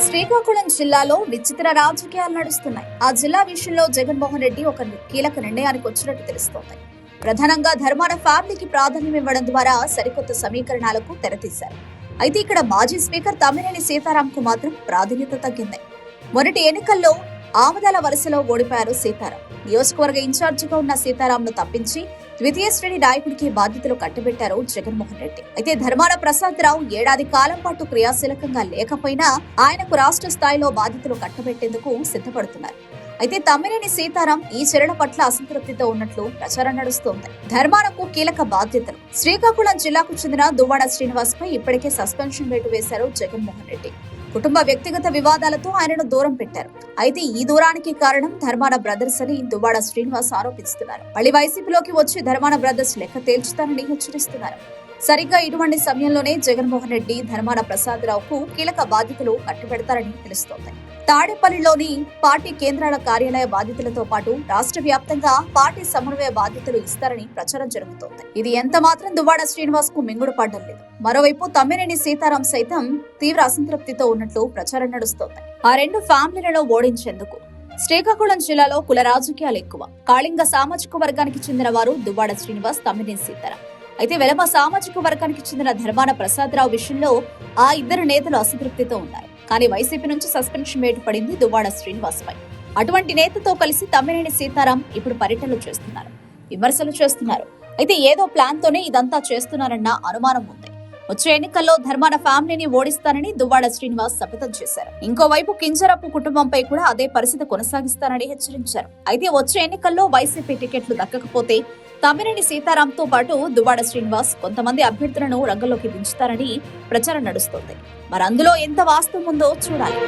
శ్రీకాకుళం జిల్లాలో విచిత్ర రాజకీయాలు నడుస్తున్నాయి. ఆ జిల్లా విషయంలో జగన్మోహన్ రెడ్డి ఒక కీలక నిర్ణయానికి వచ్చినట్టు తెలుస్తోంది. ప్రధానంగా ధర్మాన ఫ్యామిలీకి ప్రాధాన్యం ఇవ్వడం ద్వారా సరికొత్త సమీకరణాలకు తెరతీశారు. అయితే ఇక్కడ మాజీ స్పీకర్ తమ్మినేని సీతారాంకు మాత్రం ప్రాధాన్యత తగ్గింది. మొన్నటి ఎన్నికల్లో ఆమదాల వరుసలో ఓడిపోయారు సీతారాం. నియోజకవర్గ ఇన్ఛార్జిగా ఉన్న సీతారాంను తప్పించి ద్వితీయ శ్రేణి నాయకుడికి బాధ్యతలు కట్టబెట్టారు జగన్మోహన్ రెడ్డి. అయితే ధర్మాన ప్రసాద్ రావు ఏడాది కాలం పాటు క్రియాశీలకంగా లేకపోయినా ఆయనకు రాష్ట్ర స్థాయిలో బాధ్యతలు కట్టబెట్టేందుకు సిద్ధపడుతున్నారు. అయితే తమ్మినేని సీతారాం ఈ చర్యల పట్ల అసంతృప్తితో ఉన్నట్లు ప్రచారం నడుస్తోంది. ధర్మానకు కీలక బాధ్యతలు. శ్రీకాకుళం జిల్లాకు చెందిన దువ్వాడ శ్రీనివాస్ పై ఇప్పటికే సస్పెన్షన్ వేటు వేశారు జగన్మోహన్ రెడ్డి. కుటుంబ వ్యక్తిగత వివాదాలతో ఆయనను దూరం పెట్టారు. అయితే ఈ దూరానికి కారణం ధర్మాన బ్రదర్స్ అని దువ్వాడ శ్రీనివాస్ ఆరోపిస్తున్నారు. మళ్లీ వైసీపీలోకి వచ్చి ధర్మాన బ్రదర్స్ లెక్క తేల్చుతారని హెచ్చరిస్తున్నారు. సరిగ్గా ఇటువంటి సమయంలోనే జగన్మోహన్ రెడ్డి ధర్మాన ప్రసాద్ రావుకు కీలక బాధ్యతలు కట్టుబెడతారని తెలుస్తోంది. తాడేపల్లిలోని పార్టీ కేంద్రాల కార్యాలయ బాధ్యతలతో పాటు రాష్ట్ర వ్యాప్తంగా పార్టీ సమన్వయ బాధ్యతలు ఇస్తారని ప్రచారం జరుగుతోంది. ఇది ఎంత మాత్రం దువ్వాడ శ్రీనివాస్ కు మింగుడు పడ్డం లేదు. మరోవైపు తమ్మినేని సీతారాం సైతం తీవ్ర అసంతృప్తితో ఉన్నట్లు ప్రచారం నడుస్తోంది. ఆ రెండు ఫ్యామిలీలను ఓడించేందుకు శ్రీకాకుళం జిల్లాలో కుల రాజకీయాలు ఎక్కువ. కాళింగ సామాజిక వర్గానికి చెందిన వారు దువ్వాడ శ్రీనివాస్, తమ్మినేని సీతారాం. అయితే వెలమ సామాజిక వర్గానికి చెందిన ధర్మాన ప్రసాద్ రావు విషయంలో ఆ ఇద్దరు నేతలు అసంతృప్తితో ఉన్నారు. కానీ వైసీపీ నుంచి సస్పెన్షన్ వేటు పడింది దువ్వాడ శ్రీనివాస్ పై. అటువంటి నేతతో కలిసి తమ్మినేని సీతారాం ఇప్పుడు పర్యటనలు చేస్తున్నారు, విమర్శలు చేస్తున్నారు. అయితే ఏదో ప్లాన్ తోనే ఇదంతా చేస్తున్నారన్న అనుమానం ఉంది. వచ్చే ఎన్నికల్లో ధర్మాన ఫ్యామిలీని ఓడిస్తానని దువ్వాడ శ్రీనివాస్ శపథం చేశారు. ఇంకోవైపు కింజరపు కుటుంబంపై కూడా అదే పరిస్థితి కొనసాగిస్తానని హెచ్చరించారు. అయితే వచ్చే ఎన్నికల్లో వైసీపీ టికెట్లు దక్కకపోతే తమ్మినేని సీతారాంతో పాటు దువ్వాడ శ్రీనివాస్ కొంతమంది అభ్యర్థులను రంగంలోకి దించుతారని ప్రచారం నడుస్తోంది. మరి అందులో ఎంత వాస్తవం ఉందో చూడాలి.